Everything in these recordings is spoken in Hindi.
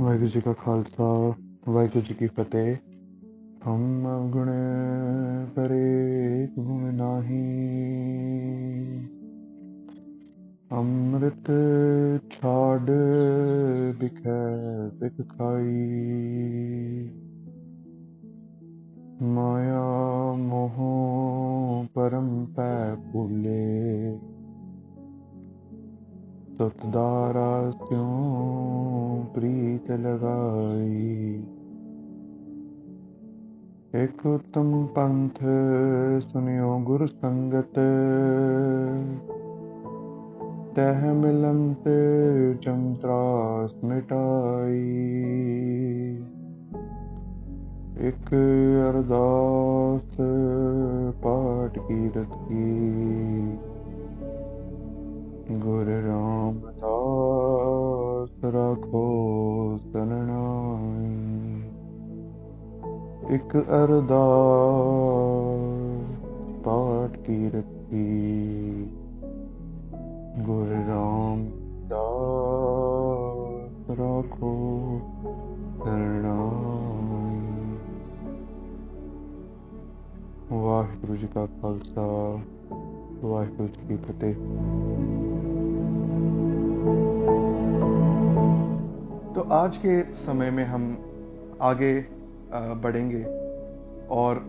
ਵਾਹਿਗੁਰੂ ਜੀ ਕਾ ਖਾਲਸਾ ਵਾਹਿਗੁਰੂ ਜੀ ਕੀ ਫਤਿਹ। ਹਮ ਅਵਗੁਣ ਪਰੇ ਗੁਣ ਨਾਹੀ, ਅੰਮ੍ਰਿਤ ਛਾੜ ਬਿਖੈ ਬਿਖ ਖਾਈ। ਮਾਇਆ ਮੋਹ ਪਰਮ ਪੈ ਭੂਲੇ, ਸਤਦਾਰਾ ਸਿਉ ਪ੍ਰੀਤ ਲਗਾਈ। ਇੱਕ ਉਤਮ ਪੰਥ ਸੁਨਿਓ ਗੁਰ ਸੰਗਤ, ਤਹ ਮਿਲੰਤ ਜਮ ਤਰਾਸ ਮਿਟਾਈ। ਇੱਕ ਅਰਦਾਸ ਪਾਠ ਕੀਰਤ ਕੀ, ਗੁਰ ਰਾਮਦਾਸ ਰਾਖੋ ਸਰਨਾਈ। ਇੱਕ ਅਰਦਾਸ ਪਾਠ ਕੀਰਤ ਕੀ, ਗੁਰ ਰਾਮਦਾਸ ਰਾਖੋ ਸਰਨਾਈ। ਵਾਹਿਗੁਰੂ ਜੀ ਕਾ ਖਾਲਸਾ वाहिगुरु जी की फतेह। तो आज के समय में हम आगे बढ़ेंगे और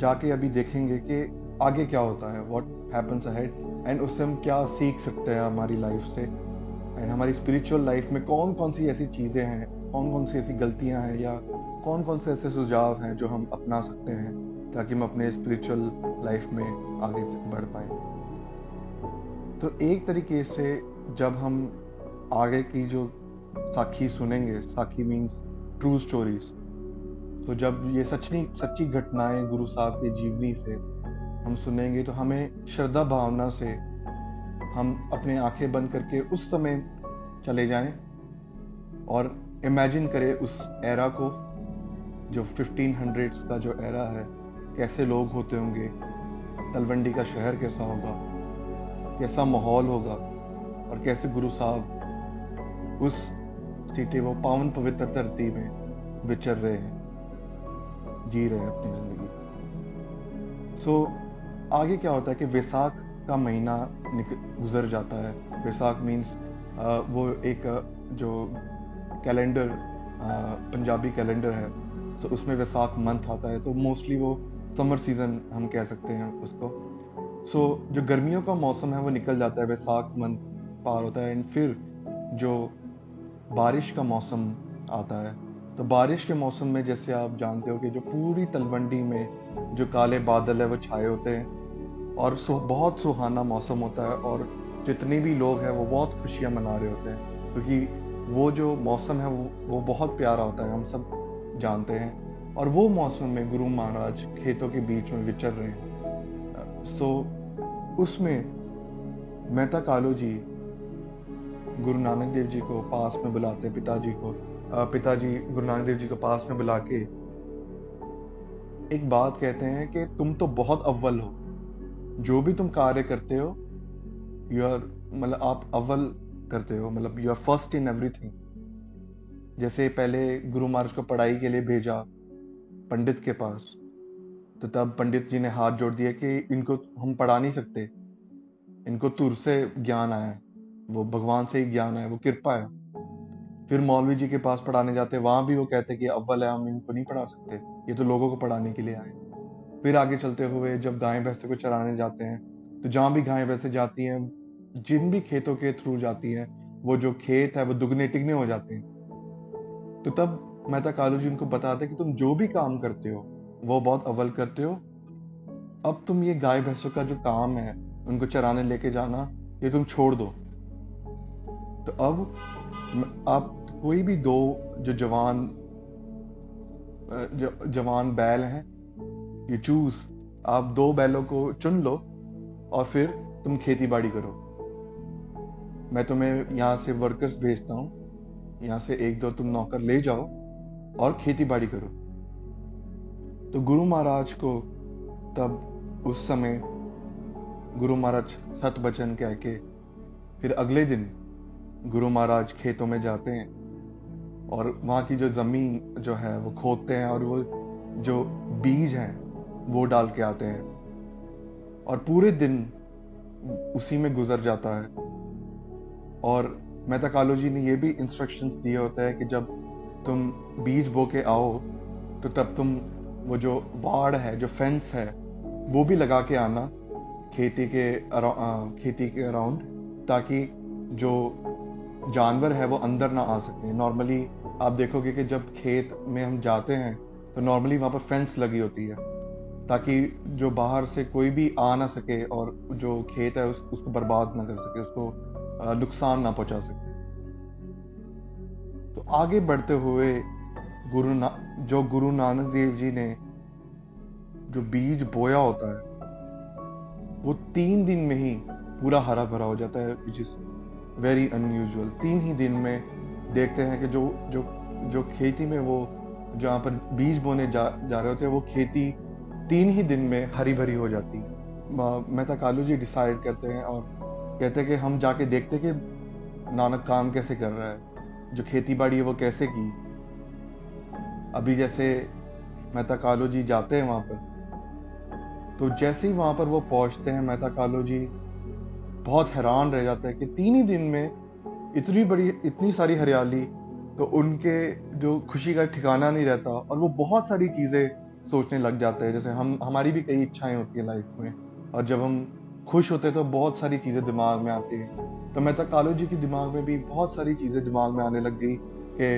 जाके अभी देखेंगे कि आगे क्या होता है, व्हाट हैपन्स अहेड, एंड उससे हम क्या सीख सकते हैं हमारी लाइफ से, एंड हमारी स्पिरिचुअल लाइफ में कौन कौन सी ऐसी चीज़ें हैं, कौन कौन सी ऐसी गलतियां हैं, या कौन कौन से ऐसे सुझाव हैं जो हम अपना सकते हैं ताकि हम अपने स्पिरिचुअल लाइफ में आगे बढ़ पाए। तो एक तरीके से जब हम आगे की जो साखी सुनेंगे, साखी मीन्स ट्रू स्टोरीज, तो जब ये सच्ची घटनाएं गुरु साहब की जीवनी से हम सुनेंगे तो हमें श्रद्धा भावना से हम अपने आंखें बंद करके उस समय चले जाएं और इमेजिन करें उस एरा को, जो 1500s का जो एरा है। कैसे लोग होते होंगे, तलवंडी का शहर कैसा होगा, कैसा माहौल होगा, और कैसे गुरु साहब उस सीटे वो पावन पवित्र धरती में विचर रहे हैं, जी रहे हैं अपनी जिंदगी। सो आगे क्या होता है कि वैसाख का महीना गुजर जाता है। वैसाख मीन्स वो एक जो कैलेंडर पंजाबी कैलेंडर है, तो उसमें वैसाख मंथ आता है, तो मोस्टली वो समर सीजन हम कह सकते हैं उसको। सो जो गर्मियों का मौसम है वो निकल जाता है, वैसाख मंथ पार होता है, एंड फिर जो बारिश का मौसम आता है। तो बारिश के मौसम में जैसे आप जानते हो कि जो पूरी तलवंडी में जो काले बादल है वो छाए होते हैं और बहुत सुहाना मौसम होता है, और जितने भी लोग हैं वो बहुत खुशियां मना रहे होते हैं, क्योंकि वो जो मौसम है वो बहुत प्यारा होता है, हम सब जानते हैं। और वो मौसम में गुरु महाराज खेतों के बीच में विचर रहे हैं। सो उसमें मेहता कालू जी गुरु नानक देव जी को पास में बुलाते हैं, पिताजी गुरु नानक देव जी को पास में बुला के एक बात कहते हैं कि तुम तो बहुत अव्वल हो, जो भी तुम कार्य करते हो यू आर, मतलब आप अव्वल करते हो, मतलब you are first in everything. जैसे पहले गुरु महाराज को पढ़ाई के लिए भेजा पंडित के पास, तो तब पंडित जी ने हाथ जोड़ दिया कि इनको हम पढ़ा नहीं सकते, इनको तुर से ज्ञान आया है, वो भगवान से ही ज्ञान है, वो कृपा है। फिर मौलवी जी के पास पढ़ाने जाते, वहां भी वो कहते कि अव्वल है, हम इनको नहीं पढ़ा सकते, ये तो लोगों को पढ़ाने के लिए आए। फिर आगे चलते हुए जब गाय भैंसे को चराने जाते हैं, तो जहां भी गाय भैंसे जाती हैं, जिन भी खेतों के थ्रू जाती हैं, वो जो खेत है वो दुगने तिगने हो जाते हैं। तो तब मेहता कालू जी उनको बताते कि तुम जो भी काम करते हो वो बहुत अव्वल करते हो, अब तुम ये गाय भैंसों का जो काम है उनको चराने लेके जाना, ये तुम छोड़ दो। तो अब आप कोई भी दो जो जवान बैल हैं, ये चूज, आप 2 बैलों को चुन लो और फिर तुम खेती बाड़ी करो। मैं तुम्हें यहाँ से वर्कर्स भेजता हूँ, यहाँ से 1-2 तुम नौकर ले जाओ और खेती बाड़ी करो। तो गुरु महाराज को तब उस समय गुरु महाराज सत वचन कह के फिर अगले दिन गुरु महाराज खेतों में जाते हैं और वहाँ की जो ज़मीन जो है वो खोदते हैं और वो जो बीज हैं वो डाल के आते हैं, और पूरे दिन उसी में गुजर जाता है। और मेहता कालू जी ने ये भी इंस्ट्रक्शंस दिए होते हैं कि जब तुम बीज बो के आओ तो तब तुम वो जो वाड़ है, जो फेंस है, वो भी लगा के आना खेती के अराउंड, ताकि जो जानवर है वो अंदर ना आ सके। नॉर्मली आप देखोगे कि जब खेत में हम जाते हैं तो नॉर्मली वहाँ पर फेंस लगी होती है, ताकि जो बाहर से कोई भी आ ना सके और जो खेत है उसको बर्बाद ना कर सके, उसको नुकसान ना पहुंचा सके। तो आगे बढ़ते हुए जो गुरु नानक देव जी ने जो बीज बोया होता है वो 3 दिन में ही पूरा हरा भरा हो जाता है, विच इज वेरी अनयूजुअल। 3 ही दिन में देखते हैं कि जो जो जो खेती में वो जहाँ पर बीज बोने जा रहे होते हैं, वो खेती 3 ही दिन में हरी भरी हो जाती है। मेहता कालू जी डिसाइड करते हैं और कहते हैं कि हम जाके देखते कि नानक काम कैसे कर रहा है, जो खेती बाड़ी है वो कैसे की। अभी जैसे मेहता कालू जी जाते हैं वहाँ पर, तो जैसे ही वहाँ पर वो पहुँचते हैं, मेहता कालू जी बहुत हैरान रह जाते हैं कि 3 ही दिन में इतनी सारी हरियाली। तो उनके जो खुशी का ठिकाना नहीं रहता और वो बहुत सारी चीज़ें सोचने लग जाते हैं। जैसे हमारी भी कई इच्छाएं होती है लाइफ में, और जब हम खुश होते हैं तो बहुत सारी चीज़ें दिमाग में आती हैं। तो मेहता कालू जी के दिमाग में भी बहुत सारी चीज़ें दिमाग में आने लग गई कि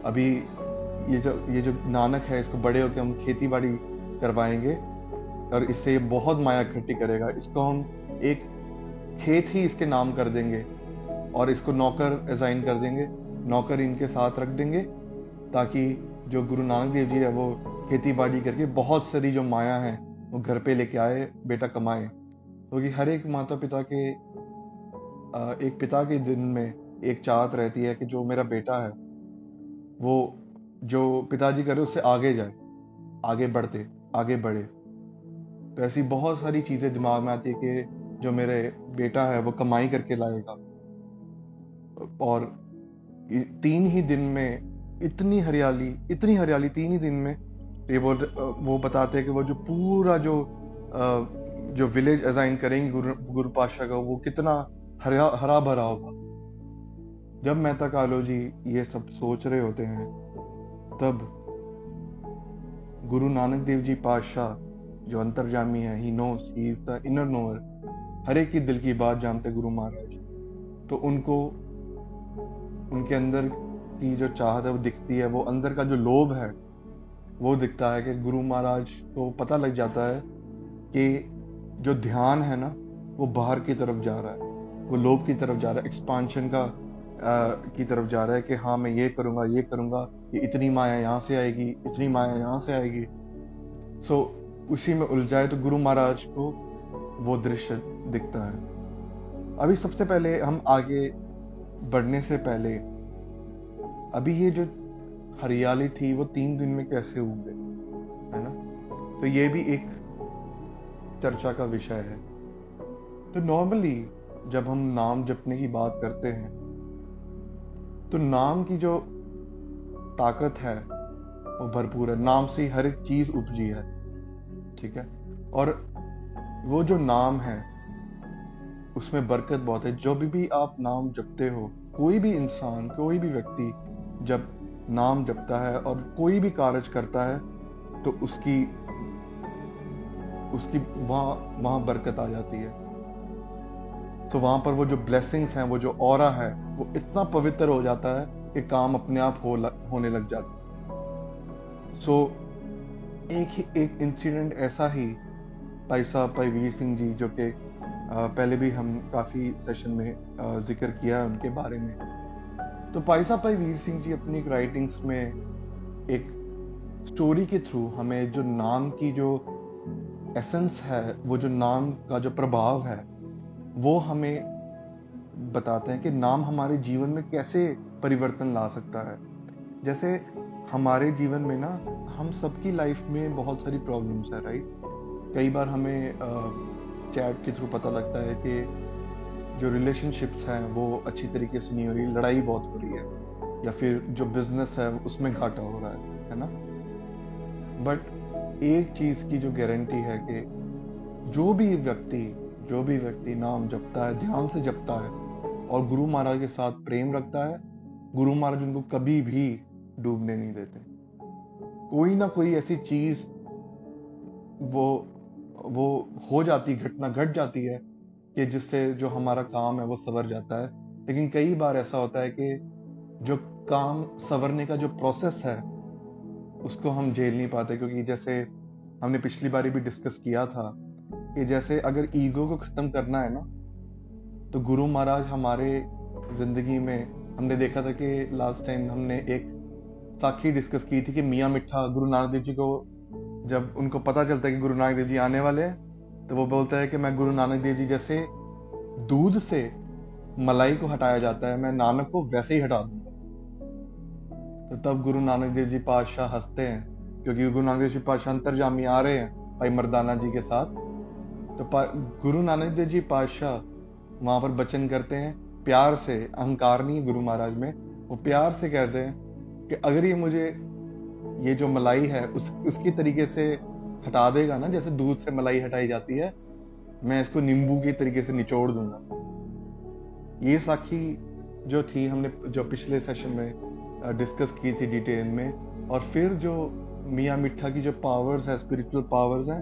अभी ये जो नानक है, इसको बड़े होकर हम खेती बाड़ी करवाएंगे और इससे ये बहुत माया इकट्ठी करेगा। इसको हम एक खेत ही इसके नाम कर देंगे और इसको नौकर असाइन कर देंगे, नौकर इनके साथ रख देंगे, ताकि जो गुरु नानक देव जी है वो खेती बाड़ी करके बहुत सारी जो माया है वो घर पे लेके आए, बेटा कमाए। क्योंकि हर एक माता पिता के एक पिता के दिन में एक चाहत रहती है कि जो मेरा बेटा है वो जो पिताजी करे उससे आगे जाए, आगे बढ़े। तो ऐसी बहुत सारी चीजें दिमाग में आती है कि जो मेरे बेटा है वो कमाई करके लाएगा। और 3 ही दिन में इतनी हरियाली 3 ही दिन में। ये वो बताते हैं कि वो जो पूरा जो विलेज असाइन करेंगे गुरु पातशाह का, वो कितना हरा भरा होगा। जब मेहता कालू जी ये सब सोच रहे होते हैं, तब गुरु नानक देव जी पातशाह जो अंतर्जामी है, he knows, he is the inner knower, हर एक की दिल की बात जानते गुरु महाराज। तो उनको उनके अंदर की जो चाहत है वो दिखती है, वो अंदर का जो लोभ है वो दिखता है कि गुरु महाराज को पता लग जाता है कि जो ध्यान है ना वो बाहर की तरफ जा रहा है, वो लोभ की तरफ जा रहा है, एक्सपांशन की तरफ जा रहा है कि हाँ मैं ये करूँगा, ये इतनी माया यहाँ से आएगी, इतनी माया यहाँ से आएगी। सो उसी में उलझाए तो गुरु महाराज को वो दृश्य दिखता है। अभी सबसे पहले हम आगे बढ़ने से पहले, अभी ये जो हरियाली थी वो 3 दिन में कैसे उग गई, है ना? तो ये भी एक चर्चा का विषय है। तो नॉर्मली जब हम नाम जपने की बात करते हैं तो नाम की जो ताकत है वो भरपूर है। नाम से ही हर एक चीज उपजी है, ठीक है? और वो जो नाम है उसमें बरकत बहुत है। जो भी आप नाम जपते हो, कोई भी इंसान, कोई भी व्यक्ति जब नाम जपता है और कोई भी कार्य करता है तो उसकी वहां बरकत आ जाती है। तो वहां पर वो जो ब्लेसिंग्स हैं, वो जो ऑरा है, वो इतना पवित्र हो जाता है कि काम अपने आप होने लग जाता है। सो एक इंसिडेंट ऐसा ही भाई वीर सिंह जी, जो कि पहले भी हम काफी सेशन में जिक्र किया है उनके बारे में। तो भाई वीर सिंह जी अपनी राइटिंग्स में एक स्टोरी के थ्रू हमें जो नाम की जो एसेंस है, वो जो नाम का जो प्रभाव है, वो हमें बताते हैं कि नाम हमारे जीवन में कैसे परिवर्तन ला सकता है। जैसे हमारे जीवन में ना, हम सबकी लाइफ में बहुत सारी प्रॉब्लम्स है, राइट? कई बार हमें चैट के थ्रू पता लगता है कि जो रिलेशनशिप्स हैं वो अच्छी तरीके से नहीं हो रही, लड़ाई बहुत हो रही है। या फिर जो बिजनेस है उसमें घाटा हो रहा है ना। बट एक चीज की जो गारंटी है कि जो भी व्यक्ति नाम जपता है, ध्यान से जपता है और गुरु महाराज के साथ प्रेम रखता है, गुरु महाराज उनको कभी भी डूबने नहीं देते। कोई ना कोई ऐसी चीज वो वो हो जाती, घटना घट जाती है कि जिससे जो हमारा काम है वो सवर जाता है। लेकिन कई बार ऐसा होता है कि जो काम सवरने का जो प्रोसेस है उसको हम झेल नहीं पाते, क्योंकि जैसे हमने पिछली बारी भी डिस्कस किया था कि जैसे अगर ईगो को खत्म करना है ना, तो गुरु महाराज हमारे जिंदगी में, हमने देखा था कि लास्ट टाइम हमने एक साखी डिस्कस की थी कि मियाँ मिठा गुरु नानक देव जी को जब उनको पता चलता है कि गुरु नानक देव जी आने वाले हैं, तो वो बोलता है कि मैं गुरु नानक देव जी जैसे दूध से मलाई को हटाया जाता है, मैं नानक को वैसे ही हटा दूंगा। तो तब गुरु नानक देव जी पातशाह हंसते हैं, क्योंकि गुरु नानक देव जी पातशाह अंतर्जामी आ रहे हैं भाई मर्दाना जी के साथ। तो गुरु नानक देव जी पातशाह वहां पर वचन करते हैं प्यार से, अहंकार नहीं है गुरु महाराज में, वो प्यार से कहते हैं कि अगर ये मुझे ये जो मलाई है उसकी तरीके से हटा देगा ना, जैसे दूध से मलाई हटाई जाती है, मैं इसको नींबू की तरीके से निचोड़ दूंगा। ये साखी जो थी हमने जो पिछले सेशन में डिस्कस की थी डिटेल में। और फिर जो मियाँ मिठा की जो पावर्स है, स्पिरिचुअल पावर्स हैं,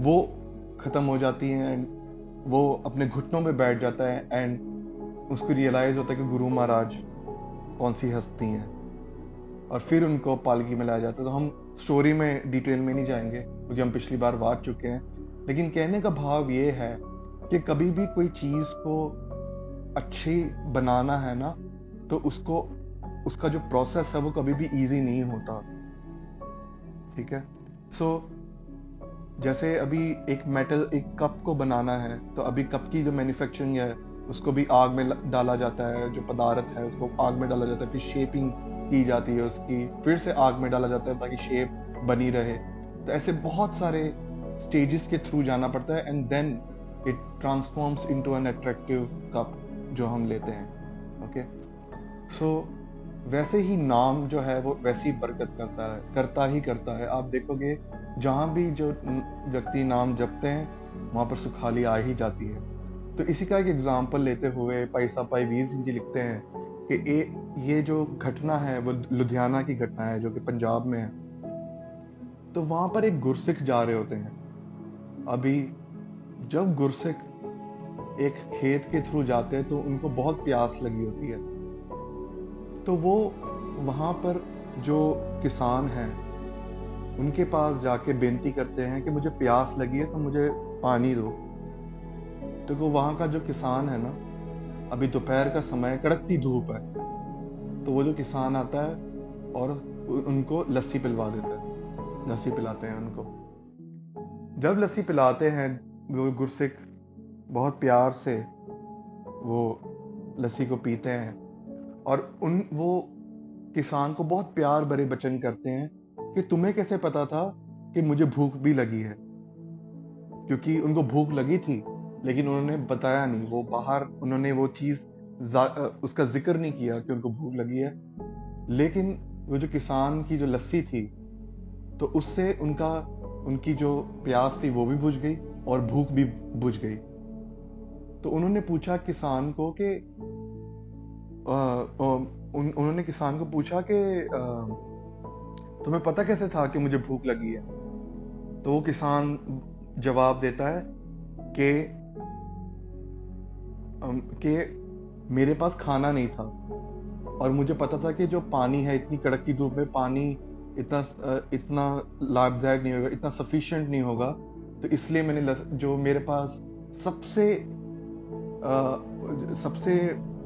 वो खत्म हो जाती हैं एंड वो अपने घुटनों में बैठ जाता है एंड उसको रियलाइज होता है कि गुरु महाराज कौन सी हस्ती हैं, और फिर उनको पालकी में लाया जाता है। तो हम स्टोरी में डिटेल में नहीं जाएंगे क्योंकि हम पिछली बार बात चुके हैं, लेकिन कहने का भाव ये है कि कभी भी कोई चीज को अच्छी बनाना है ना, तो उसका जो प्रोसेस है वो कभी भी इजी नहीं होता। ठीक है। सो जैसे अभी एक कप को बनाना है, तो अभी कप की जो मैन्युफैक्चरिंग है उसको भी आग में डाला जाता है, जो पदार्थ है उसको आग में डाला जाता है, फिर शेपिंग की जाती है उसकी, फिर से आग में डाला जाता है ताकि शेप बनी रहे। तो ऐसे बहुत सारे स्टेजेस के थ्रू जाना पड़ता है and then it transforms into an attractive cup जो हम लेते हैं। ओके। सो वैसे ही नाम जो है वो वैसी बरकत करता है। आप देखोगे जहां भी जो व्यक्ति नाम जपते हैं वहां पर सुखाली आ ही जाती है। तो इसी का एक एग्जाम्पल लेते हुए भाई साहब भाई वीर सिंह जी लिखते हैं कि ये जो घटना है वो लुधियाना की घटना है जो कि पंजाब में है। तो वहां पर एक गुरसिख जा रहे होते हैं। अभी जब गुरसिख एक खेत के थ्रू जाते हैं तो उनको बहुत प्यास लगी होती है। तो वो वहां पर जो किसान हैं उनके पास जाके बेनती करते हैं कि मुझे प्यास लगी है तो मुझे पानी दो। तो वो वहां का जो किसान है ना, अभी दोपहर का समय, कड़कती धूप है, तो वो जो किसान आता है और उनको लस्सी पिलवा देता है, लस्सी पिलाते हैं उनको। जब लस्सी पिलाते हैं वो गुरसिख बहुत प्यार से वो लस्सी को पीते हैं और वो किसान को बहुत प्यार भरे वचन करते हैं कि तुम्हें कैसे पता था कि मुझे भूख भी लगी है, क्योंकि उनको भूख लगी थी लेकिन उन्होंने बताया नहीं, वो बाहर उन्होंने वो चीज उसका जिक्र नहीं किया कि उनको भूख लगी है। लेकिन वो जो किसान की जो लस्सी थी तो उससे उनकी जो प्यास थी वो भी बुझ गई और भूख भी बुझ गई। तो उन्होंने पूछा किसान को कि उन्होंने किसान को पूछा कि तुम्हें पता कैसे था कि मुझे भूख लगी है। तो वो किसान जवाब देता है कि मेरे पास खाना नहीं था और मुझे पता था कि जो पानी है, इतनी कड़क की धूप में पानी इतना लाभदायक नहीं होगा, इतना सफिशिएंट नहीं होगा, तो इसलिए मैंने जो मेरे पास सबसे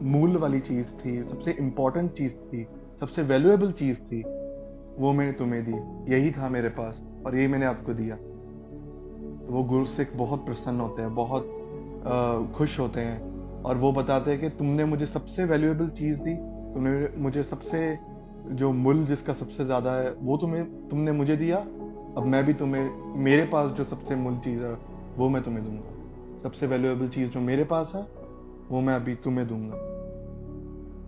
मूल्य वाली चीज थी, सबसे इंपॉर्टेंट चीज थी, सबसे वैल्यूएबल चीज थी, वो मैंने तुम्हें दी, यही था मेरे पास और यही मैंने आपको दिया। तो वो गुरसिख बहुत प्रसन्न होते हैं, बहुत खुश होते हैं और वो बताते हैं कि तुमने मुझे सबसे वैल्यूएबल चीज दी, तुमने मुझे सबसे जो मूल्य जिसका सबसे ज्यादा है वो तुमने मुझे दिया। अब मैं भी तुम्हें, मेरे पास जो सबसे मूल्य चीज है वो मैं तुम्हें दूंगा, सबसे वैल्यूएबल चीज जो मेरे पास है वो मैं अभी तुम्हें दूंगा।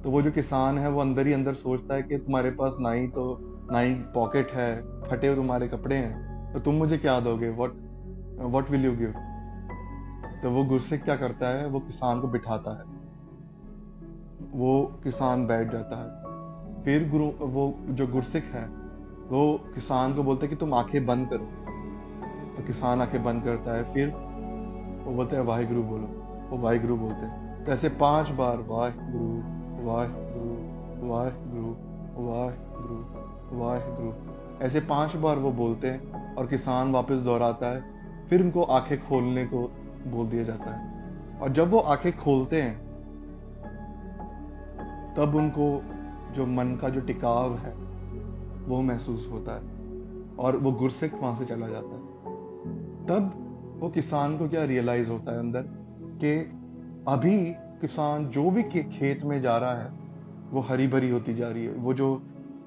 तो वो जो किसान है वो अंदर ही अंदर सोचता है कि तुम्हारे पास ना ही पॉकेट है, फटे हुए तुम्हारे कपड़े हैं, तो तुम मुझे क्या दोगे, व्हाट विल यू गिव। तो वो गुरसिक क्या करता है, वो किसान को बिठाता है, वो किसान बैठ जाता है। फिर वो जो गुरसिक है वो किसान को बोलता है कि तुम आंखें बंद करो। तो किसान आंखें बंद करता है, फिर वो बोलते हैं वाहिगुरु बोलो। वो वाहिगुरु बोलते हैं। तो ऐसे 5 बार वाहिगुरु वाहिगुरु वाहिगुरु वाहिगुरु वाहिगुरु, ऐसे 5 बार वो बोलते हैं और किसान वापस दोहराता है। फिर उनको आंखें खोलने को बोल दिया जाता है, और जब वो आंखें खोलते हैं तब उनको जो मन का जो टिकाव है वो महसूस होता है, और वो गुरसिक वहां से चला जाता है। तब वो किसान को क्या रियलाइज होता है अंदर कि अभी किसान जो भी खेत में जा रहा है वो हरी भरी होती जा रही है, वो जो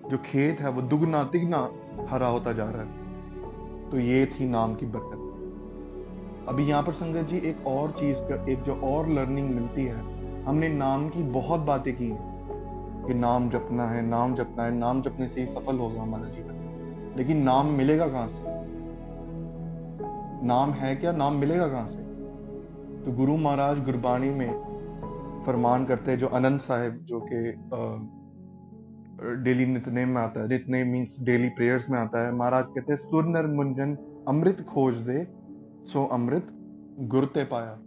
जो खेत है वो दुगना तिगना हरा होता जा रहा है। तो ये थी नाम की बरकत। अभी यहाँ पर संगत जी एक और चीज का, एक जो और लर्निंग मिलती है, हमने नाम की बहुत बातें की कि नाम जपना है, नाम जपना है, नाम जपने से ही सफल होगा हमारा जीवन। लेकिन नाम मिलेगा कहाँ से? नाम है क्या, नाम मिलेगा कहाँ से? तो गुरु महाराज गुरबाणी में फरमान करते हैं, जो अनंत साहिब जो कि डेली नितनेम में आता है, नितनेम मीन्स डेली प्रेयर्स में आता है, महाराज कहते हैं सुर नर मुंजन अमृत खोज दे, सो अमृत गुर ते पाया।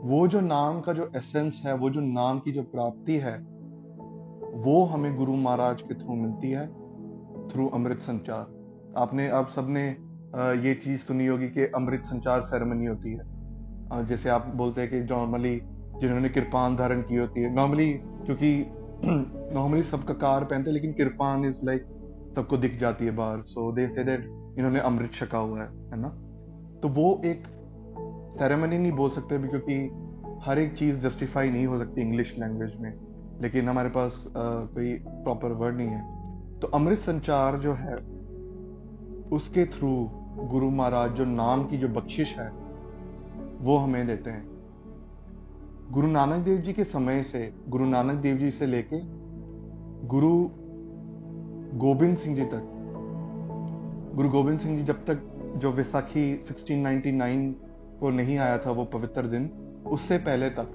वो जो नाम का जो एसेंस है, वो जो नाम की जो प्राप्ति है, वो हमें गुरु महाराज के थ्रू मिलती है, थ्रू अमृत संचार। आपने आप सबने ये चीज सुनी होगी कि अमृत संचार सेरेमनी होती है। जैसे आप बोलते हैं कि नॉर्मली जिन्होंने कृपान धारण की होती है, नॉर्मली क्योंकि नॉर्मली सब ककार पहनते हैं, लेकिन कृपान इज लाइक सबको दिख जाती है बाहर, सो दे से दैट इन्होंने अमृत छका हुआ है ना। तो वो एक सेरेमनी नहीं बोल सकते भी, क्योंकि हर एक चीज जस्टिफाई नहीं हो सकती इंग्लिश लैंग्वेज में, लेकिन हमारे पास कोई प्रॉपर वर्ड नहीं है। तो अमृत संचार जो है उसके थ्रू गुरु महाराज जो नाम की जो बख्शिश है वो हमें देते हैं। गुरु नानक देव जी के समय से, गुरु नानक देव जी से लेके गुरु गोविंद सिंह जी तक, गुरु गोविंद सिंह जी जब तक, जो वैसाखी 1699 को नहीं आया था वो पवित्र दिन, उससे पहले तक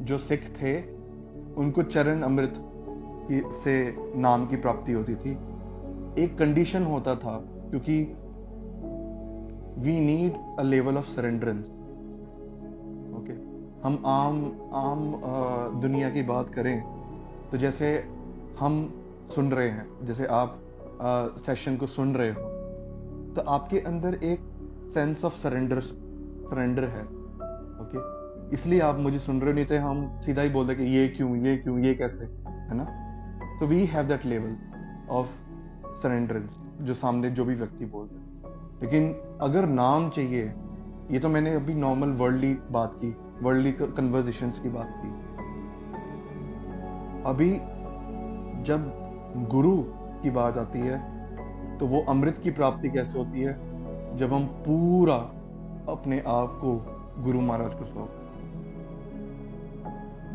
जो सिख थे उनको चरण अमृत से नाम की प्राप्ति होती थी। एक कंडीशन होता था, क्योंकि we need a level of surrenderance. Okay, हम आम दुनिया की बात करें तो जैसे हम सुन रहे हैं, जैसे आप सेशन को सुन रहे हो, तो आपके अंदर एक सेंस ऑफ सरेंडर है। ओके, इसलिए आप मुझे सुन रहे हो, नहीं तो हम सीधा ही बोलते कि ये क्यों, ये क्यों, ये कैसे, है ना। तो we have that level of surrenderance जो सामने जो भी व्यक्ति बोल रहे हैं। लेकिन अगर नाम चाहिए, ये तो मैंने अभी नॉर्मल वर्ल्डली बात की, वर्ल्डली कन्वर्सेशंस की बात की। अभी जब गुरु की बात आती है तो वो अमृत की प्राप्ति कैसे होती है? जब हम पूरा अपने आप को गुरु महाराज को सौंप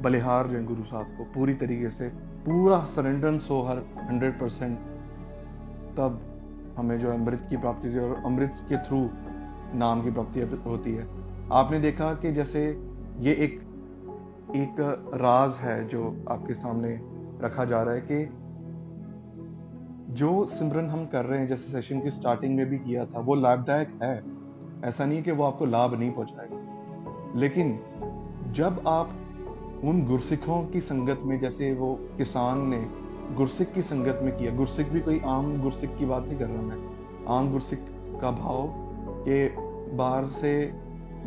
बलिहार दें, गुरु साहब को पूरी तरीके से पूरा सरेंडरेंस हो, हर 100%, तब हमें जो अमृत की प्राप्ति होती है, और अमृत के थ्रू नाम की प्राप्ति होती है। आपने देखा कि जैसे ये एक राज है जो आपके सामने रखा जा रहा है कि जो सिमरन हम कर रहे हैं, जैसे सेशन की स्टार्टिंग में भी किया था, वो लाभदायक है। ऐसा नहीं कि वो आपको लाभ नहीं पहुंचाएगा, लेकिन जब आप उन गुरसिखों की संगत में, जैसे वो किसान ने गुरसिख की संगत में किया, गुरसिख भी कोई आम गुरसिख की बात नहीं कर रहा मैं, आम गुरसिख का भाव कि बाहर से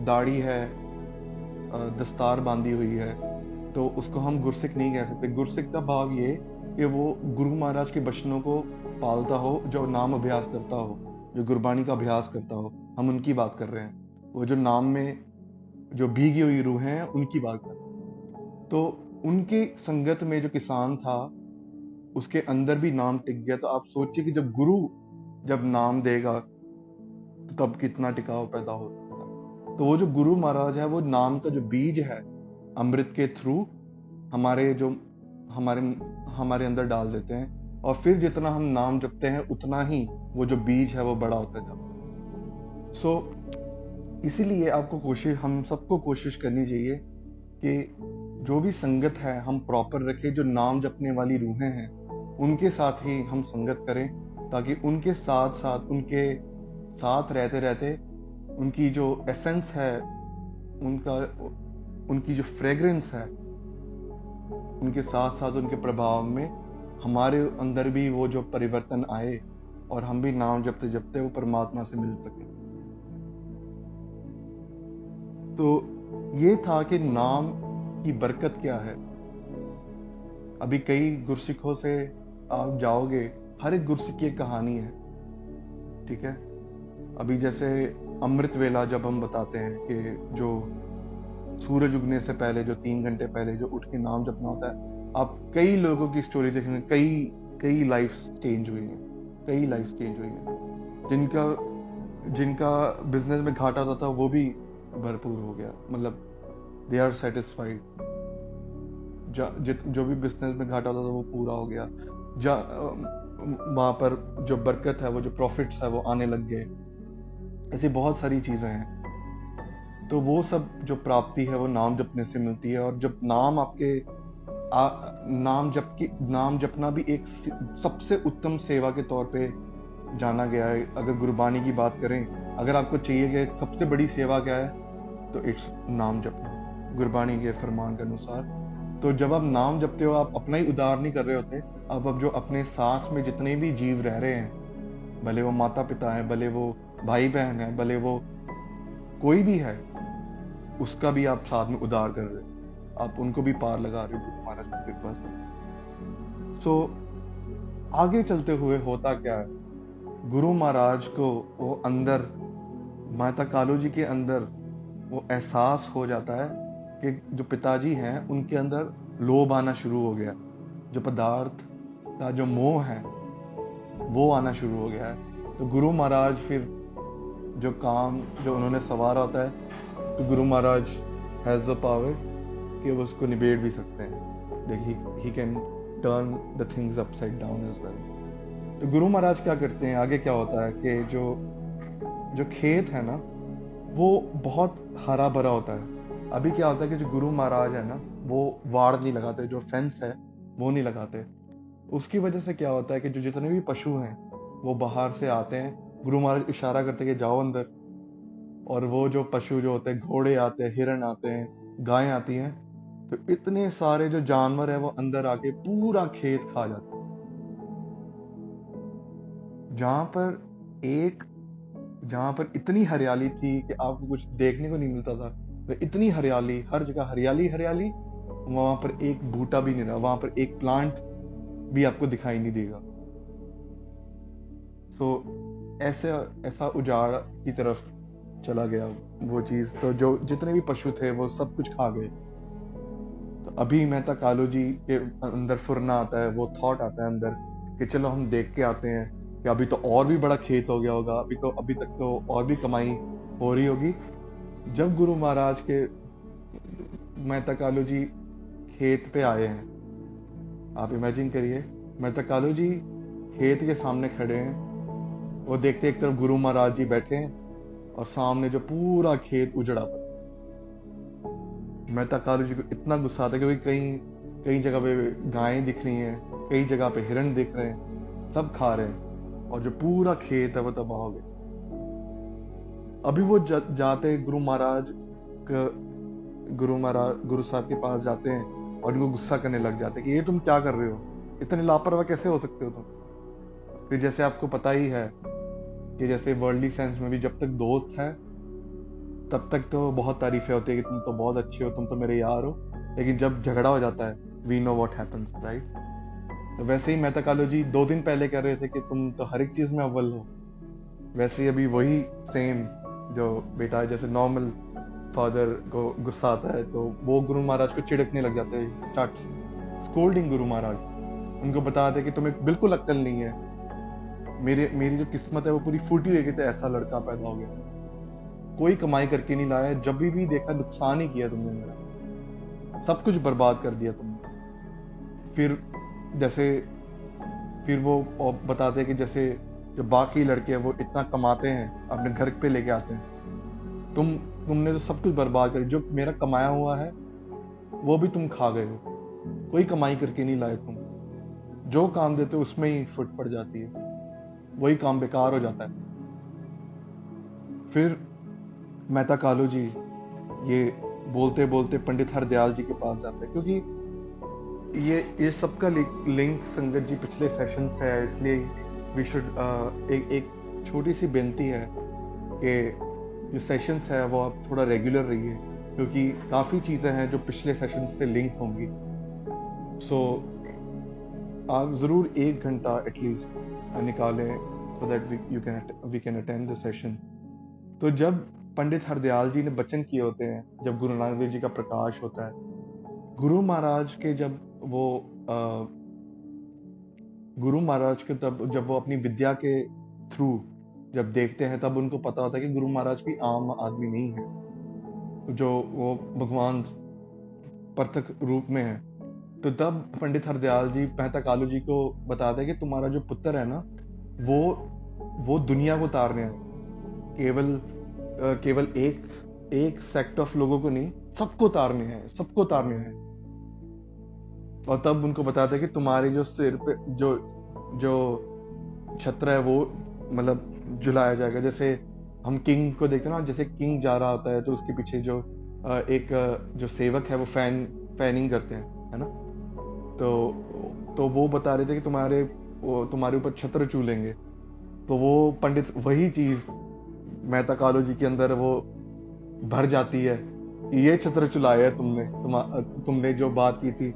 दाढ़ी है, दस्तार बांधी हुई है, तो उसको हम गुरसिख नहीं कह सकते। गुरसिख का भाव ये कि वो गुरु महाराज के वचनों को पालता हो, जो नाम अभ्यास करता हो, जो गुरबाणी का अभ्यास करता हो, हम उनकी बात कर रहे हैं। वो जो नाम में जो भीगी हुई रूह हैं उनकी बात कर रहे हैं। तो उनकी संगत में जो किसान था उसके अंदर भी नाम टिक गया। तो आप सोचिए कि जब गुरु जब नाम देगा तो तब कितना टिकाव पैदा हो सकता है। तो वो जो गुरु महाराज है, वो नाम का जो बीज है, अमृत के थ्रू हमारे जो हमारे हमारे अंदर डाल देते हैं, और फिर जितना हम नाम जपते हैं उतना ही वो जो बीज है वो बड़ा होता जाता है। सो इसीलिए हम सबको कोशिश करनी चाहिए कि जो भी संगत है हम प्रॉपर रखें। जो नाम जपने वाली रूहें हैं उनके साथ ही हम संगत करें, ताकि उनके साथ रहते रहते उनकी जो एसेंस है, उनका उनकी जो फ्रेग्रेंस है, उनके साथ साथ उनके प्रभाव में हमारे अंदर भी वो जो परिवर्तन आए, और हम भी नाम जपते जपते वो परमात्मा से मिल सके। तो ये था कि नाम की बरकत क्या है। अभी कई गुरसिखों से आप जाओगे, हर एक गुरसिख की एक कहानी है, ठीक है। अभी जैसे अमृत वेला जब हम बताते हैं कि जो सूरज उगने से पहले जो 3 घंटे पहले जो उठ के नाम जपना होता है, आप कई लोगों की स्टोरी देखेंगे, कई लाइफ चेंज हुई हैं, कई लाइफ चेंज हुई हैं। जिनका बिजनेस में घाटा होता था वो भी भरपूर हो गया, मतलब दे आर सेटिस्फाइड। जो भी बिजनेस में घाटा होता था वो पूरा हो गया। वहां पर जो बरकत है, वो जो प्रॉफिट्स है वो आने लग गए। ऐसी बहुत सारी चीजें हैं। तो वो सब जो प्राप्ति है वो नाम जपने से मिलती है। और जब नाम आपके नाम जपना भी एक सबसे उत्तम सेवा के तौर पे जाना गया है। अगर गुरबानी की बात करें, अगर आपको चाहिए कि सबसे बड़ी सेवा क्या है, तो इट्स नाम जपना, गुरबानी के फरमान के अनुसार। तो जब आप नाम जपते हो, आप अपना ही उद्धार नहीं कर रहे होते, अब जो अपने साथ में जितने भी जीव रह रहे हैं, भले वो माता पिता है, भले वो भाई बहन है, भले वो कोई भी है, उसका भी आप साथ में उद्धार कर रहे हो, आप उनको भी पार लगा रहे हो गुरु महाराज की कृपा से। सो आगे चलते हुए होता क्या है, गुरु महाराज को वो अंदर, माता कालू जी के अंदर वो एहसास हो जाता है कि जो पिताजी हैं उनके अंदर लोभ आना शुरू हो गया, जो पदार्थ का जो मोह है वो आना शुरू हो गया है। तो गुरु महाराज फिर जो काम जो उन्होंने सवारा होता है, तो गुरु महाराज हैज द पावर कि वो उसको निबेड़ भी सकते हैं। देखिए, he can turn the things upside down as well. तो गुरु महाराज क्या करते हैं, आगे क्या होता है कि जो खेत है ना वो बहुत हरा भरा होता है। अभी क्या होता है कि जो गुरु महाराज है ना वो वाड़ नहीं लगाते, जो फेंस है वो नहीं लगाते। उसकी वजह से क्या होता है कि जो जितने भी पशु हैं वो बाहर से आते हैं, गुरु महाराज इशारा करते हैं कि जाओ अंदर, और वो जो पशु जो होते हैं, घोड़े आते हैं, हिरण आते हैं, गायें आती हैं, तो इतने सारे जो जानवर है वो अंदर आके पूरा खेत खा जाते हैं। जहां पर इतनी हरियाली थी कि आपको कुछ देखने को नहीं मिलता था, तो इतनी हरियाली, हर जगह हरियाली हरियाली, वहां पर एक बूटा भी नहीं रहा, वहां पर एक प्लांट भी आपको दिखाई नहीं देगा। सो ऐसा उजाड़ की तरफ चला गया वो चीज। तो जो जितने भी पशु थे वो सब कुछ खा गए। तो अभी मेहता कालू जी के अंदर फुरना आता है, वो थॉट आता है अंदर कि चलो हम देख के आते हैं कि अभी तो और भी बड़ा खेत हो गया होगा, अभी तक तो और भी कमाई हो रही होगी। जब गुरु महाराज के मेहता कालू जी खेत पे आए हैं, आप इमेजिन करिए, मेहता कालू जी खेत के सामने खड़े हैं, वो देखते एक तरफ गुरु महाराज जी बैठे हैं और सामने जो पूरा खेत उजड़ा पड़ा। मेहता कालू जी को इतना गुस्सा आता है क्योंकि कई जगह पे गायें दिख रही हैं, कई जगह पे हिरण दिख रहे हैं, सब खा रहे हैं, और जो पूरा खेत है वो तबाह हो गया। अभी वो जाते गुरु साहब के पास जाते हैं और इनको गुस्सा करने लग जाते हैं कि ये तुम क्या कर रहे हो, इतने लापरवाह कैसे हो सकते हो तुम। फिर जैसे आपको पता ही है कि जैसे वर्ल्डली सेंस में भी जब तक दोस्त है तब तक तो बहुत तारीफें होती है कि तुम तो बहुत अच्छे हो, तुम तो मेरे यार हो, लेकिन जब झगड़ा हो जाता है, we know what happens, right. तो वैसे ही मेहता कालू जी 2 दिन पहले कह रहे थे कि तुम तो हर एक चीज में अव्वल हो, वैसे ही अभी वही सेम जो बेटा है, जैसे नॉर्मल फादर को गुस्सा आता है तो वो गुरु महाराज को चिढ़कने लग जाते हैं, स्टार्ट स्कोल्डिंग गुरु महाराज, उनको बताते कि तुम्हें बिल्कुल अक्ल नहीं है, मेरी जो किस्मत है वो पूरी फूटी हुई है कि ऐसा लड़का पैदा हो गया, कोई कमाई करके नहीं लाया, जब भी देखा नुकसान ही किया तुमने, मेरा सब कुछ बर्बाद कर दिया तुमने। फिर जैसे फिर वो बताते हैं कि जैसे जो बाकी लड़के हैं वो इतना कमाते हैं अपने घर पे लेके आते हैं, तुमने तो सब कुछ बर्बाद कर, जो मेरा कमाया हुआ है वो भी तुम खा गए हो, कोई कमाई करके नहीं लाए तुम, जो काम देते हो उसमें ही फुट पड़ जाती है, वही काम बेकार हो जाता है। फिर मेहता कालू जी ये बोलते बोलते पंडित हरदयाल जी के पास जाते हैं, क्योंकि ये सबका लिंक संगत जी पिछले सेशन से है, इसलिए वी शुड एक छोटी सी बेनती है कि जो सेशंस है वो आप थोड़ा रेगुलर रहिए, क्योंकि काफ़ी चीज़ें हैं जो पिछले सेशन से लिंक होंगी। सो आप ज़रूर 1 घंटा एटलीस्ट निकालें so that we can attend the session. तो जब पंडित हरदयाल जी ने वचन किए होते हैं, जब गुरु नानक देव जी का प्रकाश होता है, गुरु महाराज के जब जब वो अपनी विद्या के थ्रू जब देखते हैं, तब उनको पता होता है कि गुरु महाराज भी आम आदमी नहीं है, जो वो भगवान प्रत्यक्ष रूप में है। तो तब पंडित हरदयाल जी मेहता कालू जी को बताते हैं कि तुम्हारा जो पुत्र है ना, वो दुनिया को तारने है, केवल एक सेक्ट ऑफ लोगों को नहीं, सबको तारने हैं। और तब उनको बताते हैं कि तुम्हारे जो सिर पे जो छत्र है वो मतलब जुलाया जाएगा। जैसे हम किंग को देखते हैं ना, जैसे किंग जा रहा होता है तो उसके पीछे जो एक जो सेवक है वो फैनिंग करते हैं, है ना। तो वो बता रहे थे कि तुम्हारे ऊपर छत्र चूलेंगे। तो वो पंडित वही चीज मेहता कालू जी के अंदर वो भर जाती है, ये छत्र चुलाया है तुमने जो बात की थी,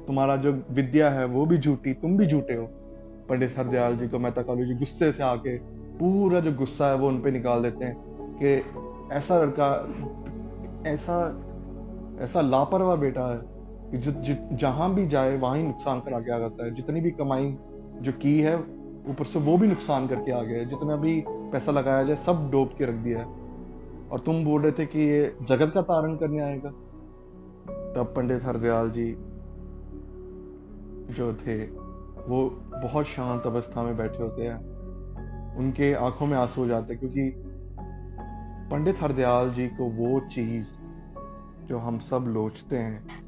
तुम्हारा जो विद्या है वो भी झूठी, तुम भी झूठे हो। पंडित हरदयाल जी को मेहता कालू जी गुस्से से आके पूरा जो गुस्सा है वो उन पे निकाल देते हैं कि ऐसा लड़का, ऐसा लापरवाह बेटा है कि जहां भी जाए वहां ही नुकसान करा के आ जाता है। जितनी भी कमाई जो की है ऊपर से वो भी नुकसान करके आ गया है, जितना भी पैसा लगाया जाए सब डोब के रख दिया है। और तुम बोल रहे थे कि ये जगत का तारण करने आएगा। तब पंडित हरदयाल जी जो थे वो बहुत शांत अवस्था में बैठे होते हैं, उनके आंखों में आंसू हो जाते हैं, क्योंकि पंडित हरदयाल जी को वो चीज जो हम सब लोचते हैं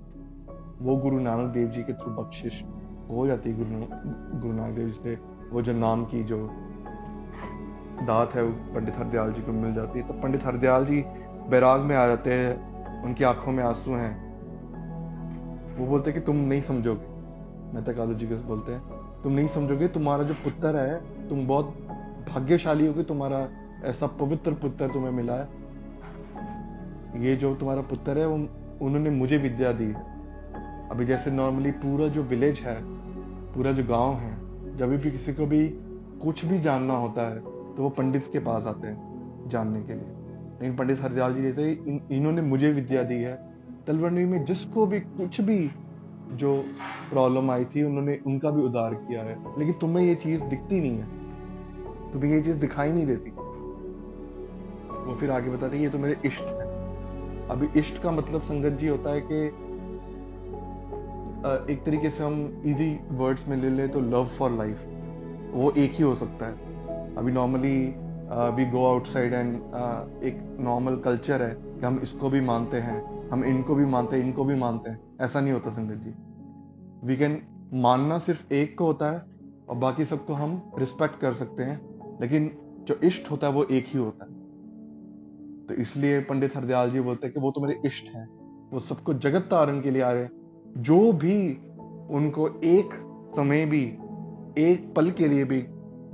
वो गुरु नानक देव जी के थ्रू बख्शिश हो जाती है। गुरु नानक देव जी से वो जो नाम की जो दात है वो पंडित हरदयाल जी को मिल जाती है। तो पंडित हरदयाल जी बैराग में आ जाते हैं, उनकी आंखों में आंसू हैं। वो बोलते हैं कि तुम नहीं समझोगे, मेहता कालू जी को बोलते हैं तुम नहीं समझोगे, तुम्हारा जो पुत्र है तुम बहुत भाग्यशाली हो कि तुम्हारा ऐसा पवित्र पुत्र तुम्हें मिला है। ये जो तुम्हारा पुत्र है वो उन्होंने मुझे विद्या दी। अभी जैसे नॉर्मली पूरा जो विलेज है, पूरा जो गांव है, जब भी किसी को भी कुछ भी जानना होता है तो वो पंडित के पास आते हैं जानने के लिए। लेकिन पंडित हरदयाल जी कहते हैं इन्होंने मुझे विद्या दी है। तलवंडी में जिसको भी कुछ भी जो प्रॉब्लम आई थी उन्होंने उनका भी उद्धार किया है, लेकिन तुम्हें ये चीज दिखती नहीं है, तुम्हें ये चीज दिखाई नहीं देती। वो फिर आगे बताते हैं ये तो मेरे इष्ट है। अभी इष्ट का मतलब संगत जी होता है कि एक तरीके से हम इजी वर्ड्स में ले ले तो लव फॉर लाइफ, वो एक ही हो सकता है। अभी normally we go outside and एक नॉर्मल कल्चर है कि हम इसको भी मानते हैं, हम इनको भी मानते हैं, इनको भी मानते हैं। ऐसा नहीं होता संगत जी। वी कैन मानना सिर्फ एक को होता है और बाकी सबको हम रिस्पेक्ट कर सकते हैं, लेकिन जो इष्ट होता है वो एक ही होता है। तो इसलिए पंडित हरदयाल जी बोलते हैं कि वो तो मेरे इष्ट हैं, वो सबको जगत तारण के लिए आ रहे हैं। जो भी उनको एक समय भी, एक पल के लिए भी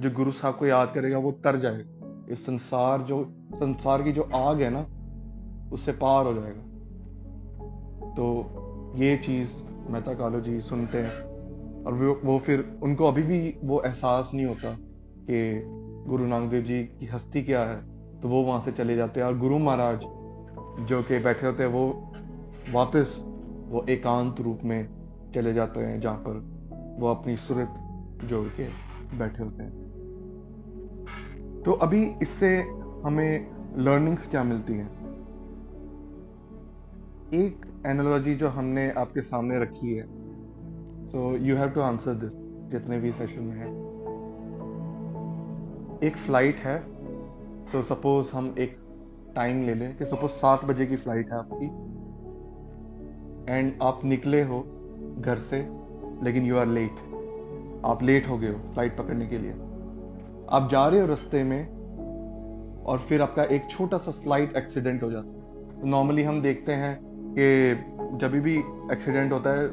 जो गुरु साहब को याद करेगा वो तर जाएगा। इस संसार की जो आग है ना उससे पार हो जाएगा। तो ये चीज मेहता कालू जी सुनते हैं और वो फिर उनको अभी भी वो एहसास नहीं होता कि गुरु नानक देव जी की हस्ती क्या है। तो वो वहां से चले जाते हैं और गुरु महाराज जो के बैठे होते हैं वो वापस वो एकांत रूप में चले जाते हैं, जहां पर वो अपनी सूरत जोड़ के बैठे होते हैं। तो अभी इससे हमें लर्निंग्स क्या मिलती हैं? एक एनालॉजी जो हमने आपके सामने रखी है, so you have to answer this, जितने भी सेशन में है। एक फ्लाइट है, सो सपोज हम एक टाइम ले लें कि सपोज 7 बजे की फ्लाइट है आपकी, एंड आप निकले हो घर से, लेकिन यू आर लेट, आप लेट हो गए हो फ्लाइट पकड़ने के लिए। आप जा रहे हो रास्ते में और फिर आपका एक छोटा सा स्लाइट एक्सीडेंट हो जाता है। तो नॉर्मली हम देखते हैं कि जब भी एक्सीडेंट होता है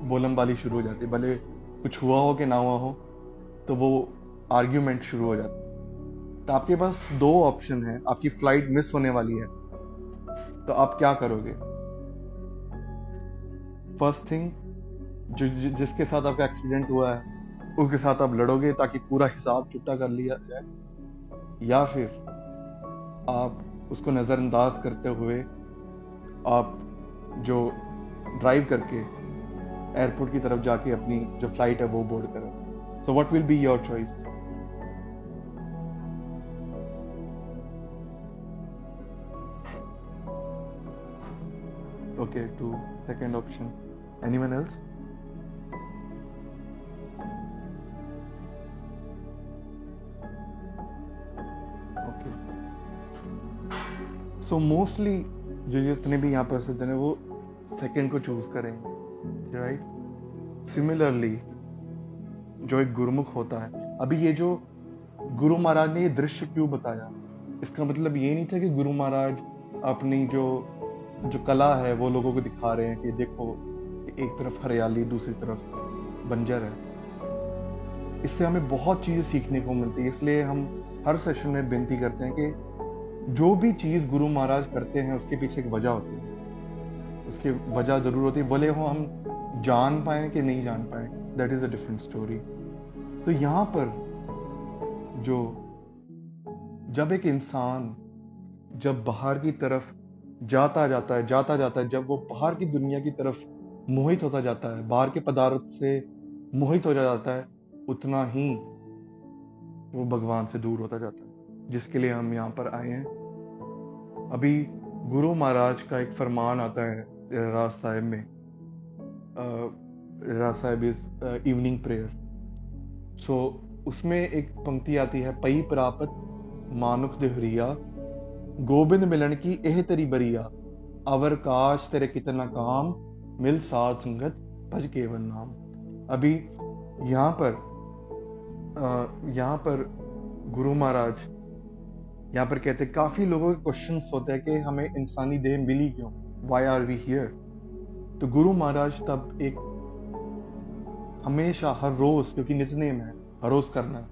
बोलम वाली शुरू हो जाती है, भले कुछ हुआ हो कि ना हुआ हो, तो वो आर्ग्यूमेंट शुरू हो जाता है। तो आपके पास 2 ऑप्शन है, आपकी फ्लाइट मिस होने वाली है, तो आप क्या करोगे? फर्स्ट थिंग, जिसके साथ आपका एक्सीडेंट हुआ है उसके साथ आप लड़ोगे ताकि पूरा हिसाब चुकता कर लिया जाए, या फिर आप उसको नज़रअंदाज करते हुए आप जो ड्राइव करके एयरपोर्ट की तरफ जाके अपनी जो फ्लाइट है वो बोर्ड करो? So what will be your choice? Okay, two second option, anyone else? Okay, so mostly जो जितने भी यहाँ पर सज्जन है वो सेकंड को चूज करेंगे, राइट? सिमिलरली जो एक गुरुमुख होता है, अभी ये जो गुरु महाराज ने ये दृश्य क्यों बताया, इसका मतलब ये नहीं था कि गुरु महाराज अपनी जो कला है वो लोगों को दिखा रहे हैं कि देखो एक तरफ हरियाली दूसरी तरफ बंजर है। इससे हमें बहुत चीजें सीखने को मिलती है, इसलिए हम हर सेशन में विनती करते हैं कि जो भी चीज गुरु महाराज करते हैं उसके पीछे एक वजह होती है, उसकी वजह जरूर होती है, भले हो हम जान पाए कि नहीं जान पाए, that is a different story. तो यहाँ पर जो जब एक इंसान जब बाहर की तरफ जाता जाता है, जब वो बाहर की दुनिया की तरफ मोहित होता जाता है, बाहर के पदार्थ से मोहित हो जाता है, उतना ही वो भगवान से दूर होता जाता है, जिसके लिए हम यहाँ पर आए हैं। अभी गुरु महाराज का एक फरमान आता है रहरास साहिब में, Rehras Sahib is evening prayer. So उसमें एक पंक्ति आती है, पई प्रापत मानुख देहरिया, गोबिंद मिलन की एह तेरी बरिया, अवर काश तेरे कितना काम, मिल साध संगत भज केवल नाम। अभी यहाँ पर गुरु महाराज यहाँ पर कहते हैं, काफी लोगों के क्वेश्चंस होते हैं कि हमें इंसानी देह मिली क्यों, वाई आर वी हियर? तो गुरु महाराज तब एक हमेशा हर रोज, क्योंकि नित्यनेम है हर रोज करना है,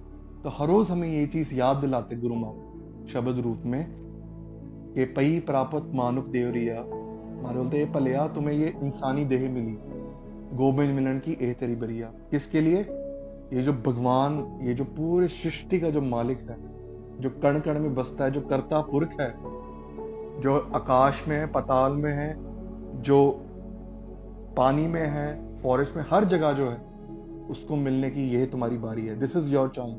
तो हर रोज हमें ये चीज याद दिलाते गुरु महाराज शब्द रूप में कि पई प्रापत मानुक देवरिया, मारे बोलते ये पलिया तुम्हें ये इंसानी देह मिली, गोबिंद मिलन की ए तेरी बरिया। किसके लिए? ये जो भगवान, ये जो पूरे सृष्टि का जो मालिक है, जो कण कण में बसता है, जो कर्ता पुरख है, जो आकाश में है, पताल में है, जो पानी में है, फॉरेस्ट में, हर जगह जो है, उसको मिलने की यह तुम्हारी बारी है। This is your chance.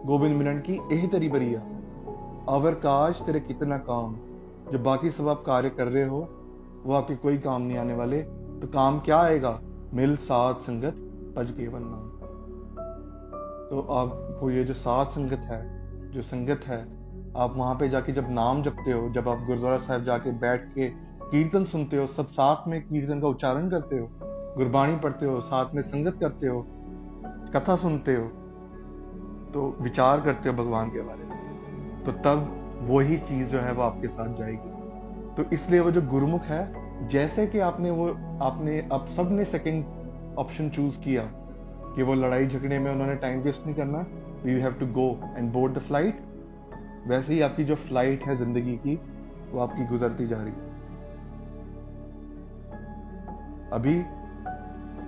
Gobind मिलन की एह तेरी बरिया, अवर काश तेरे कितना काम। जो बाकी सब आप कार्य कर रहे हो वो आपके कोई काम नहीं आने वाले, तो काम क्या आएगा? मिल साध संगत भज केवल नाम। तो आपको ये जो साध संगत है, जो संगत है, आप वहां पे जाके जब नाम जपते हो, जब आप गुरुद्वारा साहब जाके बैठ के कीर्तन सुनते हो, सब साथ में कीर्तन का उच्चारण करते हो, गुरबाणी पढ़ते हो, साथ में संगत करते हो, कथा सुनते हो, तो विचार करते हो भगवान के बारे में, तो तब वही चीज जो है वो आपके साथ जाएगी। तो इसलिए वो जो गुरुमुख है, जैसे कि आपने अब सब ने सेकंड ऑप्शन चूज किया कि वो लड़ाई झगड़े में उन्होंने टाइम वेस्ट नहीं करना, you have to go and board the flight, वैसे ही आपकी जो फ्लाइट है जिंदगी की वो आपकी गुजरती जा रही है। अभी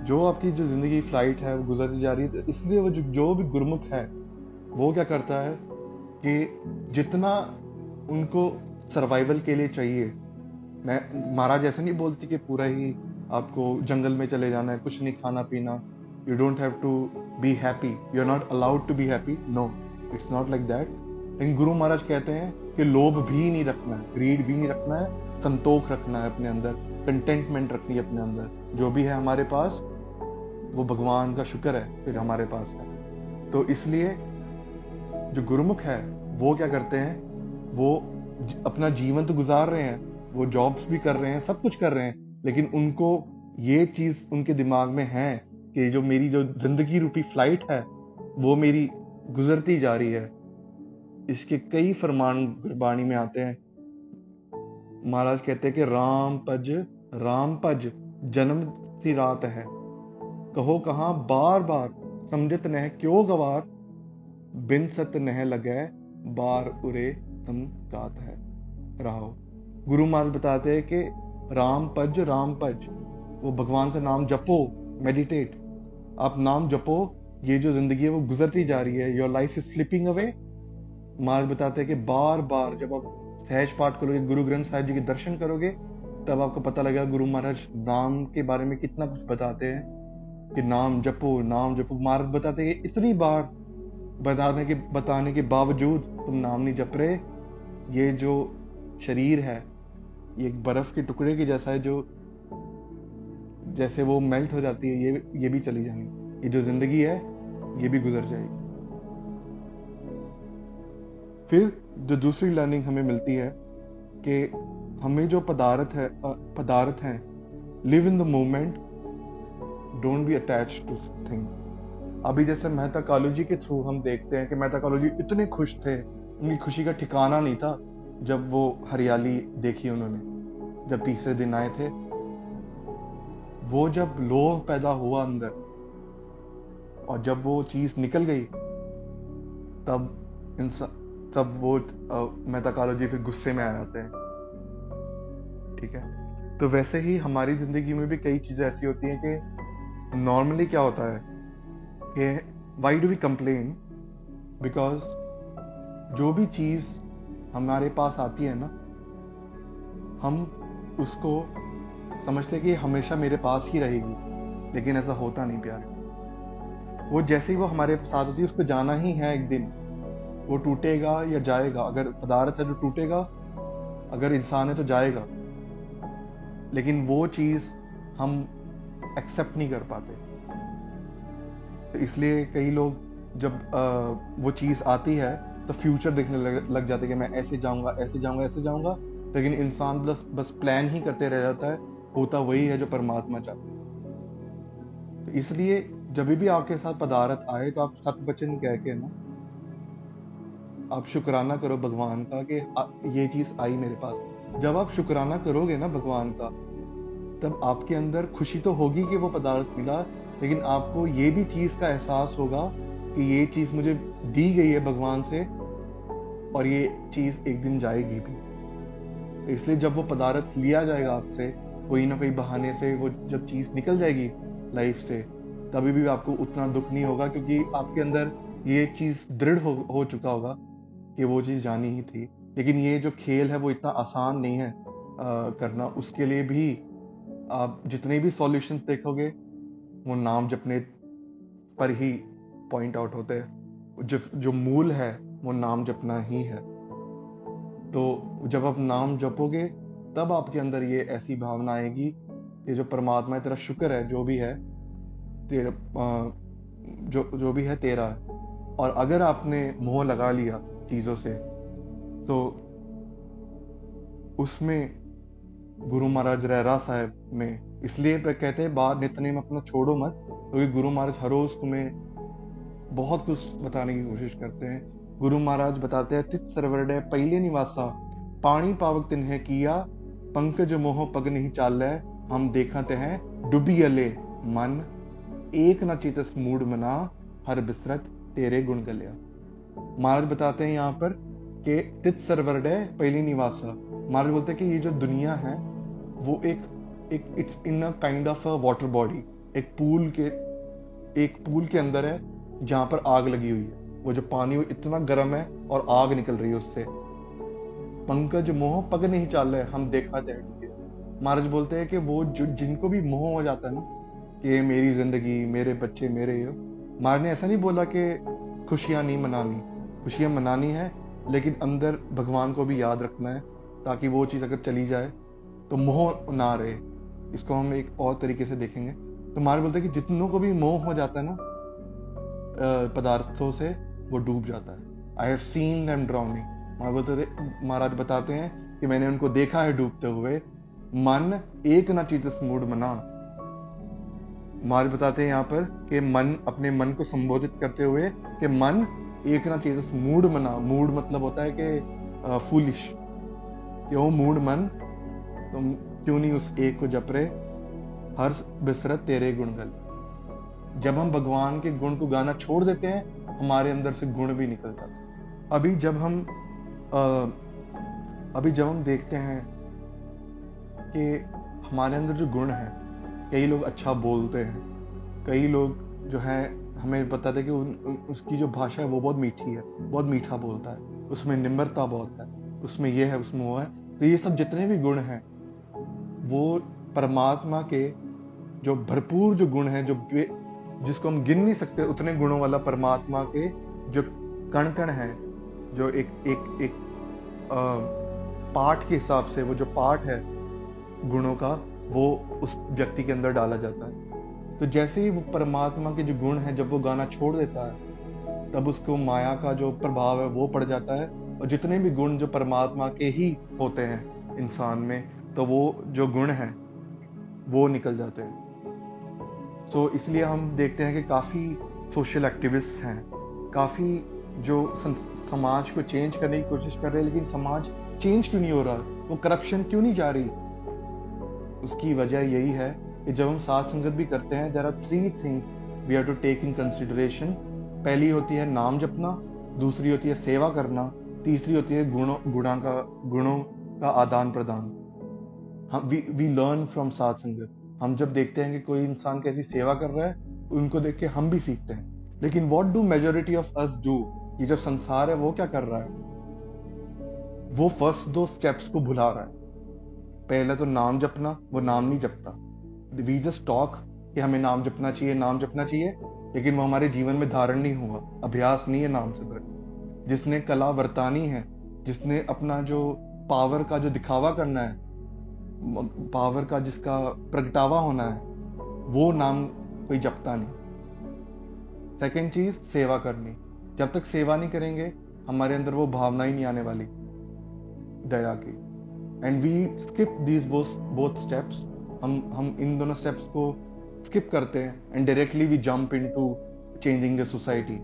जो आपकी जो जिंदगी फ्लाइट है वो गुजरती जा रही है, तो इसलिए वो जो भी गुरुमुख है वो क्या करता है कि जितना उनको सर्वाइवल के लिए चाहिए, मैं महाराज ऐसा नहीं बोलती कि पूरा ही आपको जंगल में चले जाना है, कुछ नहीं खाना पीना, you don't have to be happy, you are not allowed to be happy, no, it's not like that. लेकिन गुरु महाराज कहते हैं कि लोभ भी नहीं रखना है, ग्रीड भी नहीं रखना है, संतोष रखना है अपने अंदर, कंटेंटमेंट रखनी है अपने अंदर, जो भी है हमारे पास वो भगवान का शुक्र है फिर हमारे पास है। तो इसलिए जो गुरुमुख है वो क्या करते हैं, वो अपना जीवन तो गुजार रहे हैं, वो जॉब्स भी कर रहे हैं, सब कुछ कर रहे हैं, लेकिन उनको ये चीज उनके दिमाग में है कि जो मेरी जो जिंदगी रूपी फ्लाइट है वो मेरी गुजरती जा रही है। इसके कई फरमान गुरबाणी में आते हैं। महाराज कहते हैं कि राम पज जन्म सी रात है, कहो कहाँ बार बार समझत नह क्यों गवार, बिन सत नह लगे बार उरे तम गात है रहो। गुरु महाराज बताते हैं कि राम पज वो भगवान का नाम जपो, मेडिटेट, आप नाम जपो, ये जो जिंदगी है वो गुजरती जा रही है, your life is slipping away. महाराज बताते हैं कि बार बार जब आप सहज पाठ करोगे, गुरु ग्रंथ साहिब जी के दर्शन करोगे, तब आपको पता लगेगा गुरु महाराज नाम के बारे में कितना कुछ बताते हैं कि नाम जपो नाम जपो। महाराज बताते हैं कि इतनी बार बताने के बावजूद तुम नाम नहीं जप रहे, ये जो शरीर है ये एक बर्फ के टुकड़े के जैसा है, जो जैसे वो मेल्ट हो जाती है, ये भी चली जाएगी, ये जो जिंदगी है ये भी गुजर जाएगी। फिर जो दूसरी लर्निंग हमें मिलती है कि हमें जो पदार्थ हैं, live in the moment, don't be attached two things. अभी जैसे मेहता कालू जी के थ्रू हम देखते हैं कि मेहता कालू जी इतने खुश थे, उनकी खुशी का ठिकाना नहीं था जब वो हरियाली देखी उन्होंने, जब तीसरे दिन आए थे। वो जब लोभ पैदा हुआ अंदर और जब वो चीज निकल गई, तब वो मेहता कालू जी फिर गुस्से में आ जाते हैं। ठीक है, तो वैसे ही हमारी जिंदगी में भी कई चीजें ऐसी होती हैं कि नॉर्मली क्या होता है कि why do we complain, because जो भी चीज हमारे पास आती है ना, हम उसको समझते हैं कि हमेशा मेरे पास ही रहेगी, लेकिन ऐसा होता नहीं प्यार। वो जैसे ही वो हमारे साथ होती है, उसको जाना ही है एक दिन, वो टूटेगा या जाएगा। अगर पदार्थ है जो टूटेगा, अगर इंसान है तो जाएगा, लेकिन वो चीज हम एक्सेप्ट नहीं कर पाते। तो इसलिए कई लोग जब वो चीज आती है तो फ्यूचर देखने लग जाते हैं कि मैं ऐसे जाऊंगा ऐसे जाऊंगा ऐसे जाऊंगा, लेकिन इंसान बस प्लान ही करते रह जाता है, होता वही है जो परमात्मा चाहते हैं। तो इसलिए जब भी आपके साथ पदार्थ आए तो आप सत वचन कह के ना आप शुक्राना करो भगवान का कि ये चीज आई मेरे पास। जब आप शुक्राना करोगे ना भगवान का, तब आपके अंदर खुशी तो होगी कि वो पदार्थ मिला, लेकिन आपको ये भी चीज का एहसास होगा कि ये चीज मुझे दी गई है भगवान से और ये चीज एक दिन जाएगी भी। इसलिए जब वो पदार्थ लिया जाएगा आपसे कोई ना कोई बहाने से, वो जब चीज निकल जाएगी लाइफ से, तभी भी आपको उतना दुख नहीं होगा, क्योंकि आपके अंदर ये चीज दृढ़ हो चुका होगा कि वो चीज जानी ही थी। लेकिन ये जो खेल है वो इतना आसान नहीं है करना। उसके लिए भी आप जितने भी सॉल्यूशंस देखोगे वो नाम जपने पर ही पॉइंट आउट होते हैं। जो मूल है वो नाम जपना ही है। तो जब आप नाम जपोगे तब आपके अंदर ये ऐसी भावना आएगी कि जो परमात्मा है, तेरा शुक्र है, जो भी है तेरा, जो भी है तेरा है। और अगर आपने मोह लगा लिया चीजों से, तो उसमें गुरु महाराज रहरा साहब में इसलिए कहते हैं बात नितनेम अपना छोड़ो मत, क्योंकि गुरु महाराज हर रोज तुम्हें बहुत कुछ बताने की कोशिश करते हैं। गुरु महाराज बताते हैं, तित सरवरडे पहले निवासा, पानी पावक तिन्हे किया, पंकज मोह पग नहीं चाल, हम देखते हैं डुबी अले मन, एक न चितस मूड मना, हर बिसरत तेरे गुण गलिया। महाराज बताते हैं यहाँ पर कि तित सरवरडे पहली निवासा। महाराज बोलते हैं कि ये जो दुनिया है वो एक it's in a kind of a water body, एक पूल के अंदर है जहां पर आग लगी हुई है। वो जो पानी वो इतना गर्म है और आग निकल रही है उससे। पंकज मोह पग नहीं चाल रहे, हम देखा जाए। महाराज बोलते हैं कि वो जिनको भी मोह हो जाता है ना कि मेरी जिंदगी, मेरे बच्चे, मेरे ये, महाराज ने ऐसा नहीं बोला कि खुशियां नहीं मनानी, खुशियां मनानी है, लेकिन अंदर भगवान को भी याद रखना है, ताकि वो चीज अगर चली जाए तो मोह ना रहे। इसको हम एक और तरीके से देखेंगे तो महाराज बोलते हैं कि जितनों को भी मोह हो जाता है ना पदार्थों से, वो डूब जाता है। I have seen them drowning. महाराज बताते हैं कि मैंने उनको देखा है डूबते हुए। मन एक ना चीज मूड मना। महाराज बताते हैं यहाँ पर कि मन, अपने मन को संबोधित करते हुए कि मन एक ना चीज मूड मना। मूड मतलब होता है कि फूलिश, क्यों मूड मन, तुम क्यों नहीं उस एक को जप रहे, हर बिसरत तेरे गुणगल। जब हम भगवान के गुण को गाना छोड़ देते हैं, हमारे अंदर से गुण भी निकल जाते हैं। अभी जब हम देखते हैं कि हमारे अंदर जो गुण है, कई लोग अच्छा बोलते हैं, कई लोग जो है हमें बताते हैं कि उसकी जो भाषा है वो बहुत मीठी है, बहुत मीठा बोलता है, उसमें निम्रता बहुत है, उसमें ये है, उसमें वो है। तो ये सब जितने भी गुण हैं, वो परमात्मा के जो भरपूर जो गुण हैं, जिसको हम गिन नहीं सकते, उतने गुणों वाला परमात्मा के जो कण कण है, जो एक पाठ के हिसाब से, वो जो पाठ है गुणों का, वो उस व्यक्ति के अंदर डाला जाता है। तो जैसे ही वो परमात्मा के जो गुण है, जब वो गाना छोड़ देता है, तब उसको माया का जो प्रभाव है वो पड़ जाता है, और जितने भी गुण जो परमात्मा के ही होते हैं इंसान में, तो वो जो गुण हैं वो निकल जाते हैं। तो इसलिए हम देखते हैं कि काफ़ी सोशल एक्टिविस्ट हैं, काफ़ी जो समाज को चेंज करने की कोशिश कर रहे हैं, लेकिन समाज चेंज क्यों नहीं हो रहा, वो करप्शन क्यों नहीं जा रही? उसकी वजह यही है कि जब हम साथ संगत भी करते हैं, there are 3 things we have to take in consideration. पहली होती है नाम जपना, दूसरी होती है सेवा करना, तीसरी होती है गुणों का आदान प्रदान। वी लर्न फ्रॉम साथ संगत। हम जब देखते हैं कि कोई इंसान कैसी सेवा कर रहा है, उनको देख के हम भी सीखते हैं। लेकिन what do majority of us do? ये जो संसार है वो क्या कर रहा है? वो फर्स्ट 2 स्टेप्स को भुला रहा है। पहले तो नाम जपना, वो नाम नहीं जपता। वी जस्ट टॉक कि हमें नाम जपना चाहिए, नाम जपना चाहिए, लेकिन वो हमारे जीवन में धारण नहीं हुआ, अभ्यास नहीं है नाम से। जिसने कला वर्तानी है, जिसने अपना जो पावर का जो दिखावा करना है, पावर का जिसका प्रगटावा होना है, वो नाम कोई जपता नहीं। सेकंड चीज, सेवा करनी। जब तक सेवा नहीं करेंगे, हमारे अंदर वो भावना ही नहीं आने वाली दया की। And we skip these both steps. हम इन दोनों स्टेप्स को स्किप करते हैं, and directly we jump into changing the society.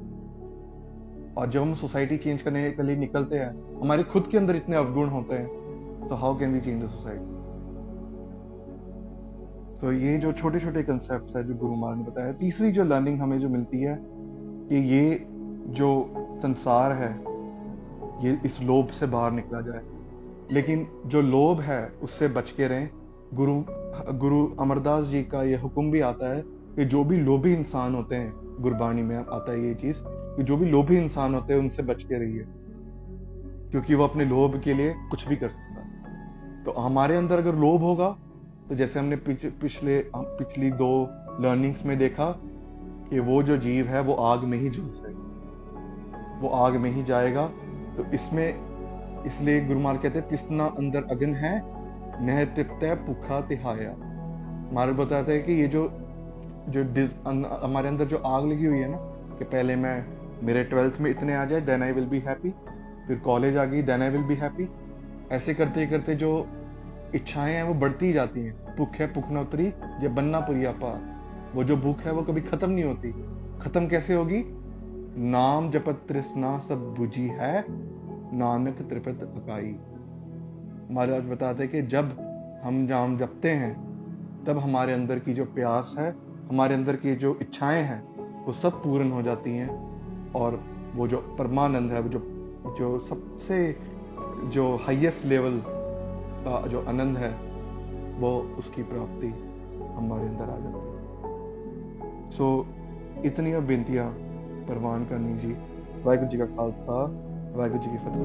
और जब हम सोसाइटी चेंज करने के लिए निकलते हैं, हमारे खुद के अंदर इतने अवगुण होते हैं, तो how can we change the society? तो ये जो छोटे छोटे कंसेप्ट है जो गुरु महाराज ने बताया। तीसरी जो लर्निंग हमें जो मिलती है कि ये जो संसार है, ये इस लोभ से बाहर निकला जाए। लेकिन जो लोभ है उससे बच के रहें। गुरु अमरदास जी का ये हुक्म भी आता है कि जो भी लोभी इंसान होते हैं, गुरबाणी में आता है ये चीज कि जो भी लोभी इंसान होते हैं उनसे बच के रहिए, क्योंकि वो अपने लोभ के लिए कुछ भी कर सकता है। तो हमारे अंदर अगर लोभ होगा, तो जैसे हमने पिछली 2 लर्निंग्स में देखा कि वो जो जीव है वो आग में ही झुलसेगा, वो आग में ही जाएगा। तो इसलिए गुरु महाराज कहते हैं, तिसना अंदर अग्न है, नह तृप्त भूखा तिहाया। महाराज बताते हैं कि ये जो हमारे अंदर जो आग लगी हुई है ना, कि पहले मेरे 12th में इतने आ जाए, then I will be happy, फिर कॉलेज आ गई, then I will be happy. ऐसे करते करते जो इच्छाएं हैं वो बढ़ती जाती हैं। भूख है भूख न उतरी, जब बनना पुरिया पार। वो जो भूख है वो कभी खत्म नहीं होती। खत्म कैसे होगी? नाम जपत तृष्णा सब बुझी है, नानक त्रिपत अकाई। महाराज बताते हैं कि जब हम नाम जपते हैं, तब हमारे अंदर की जो प्यास है, हमारे अंदर की जो इच्छाएं हैं, वो सब पूर्ण हो जाती हैं, और वो जो परमानंद है, वो जो सबसे जो हाईएस्ट लेवल का जो आनंद है, वो उसकी प्राप्ति हमारे अंदर आ जाती है। सो इतनी अब बेनतियां परवान करनी जी। वाहिगुरू जी का खालसा, वाहिगुरू जी की फतेह।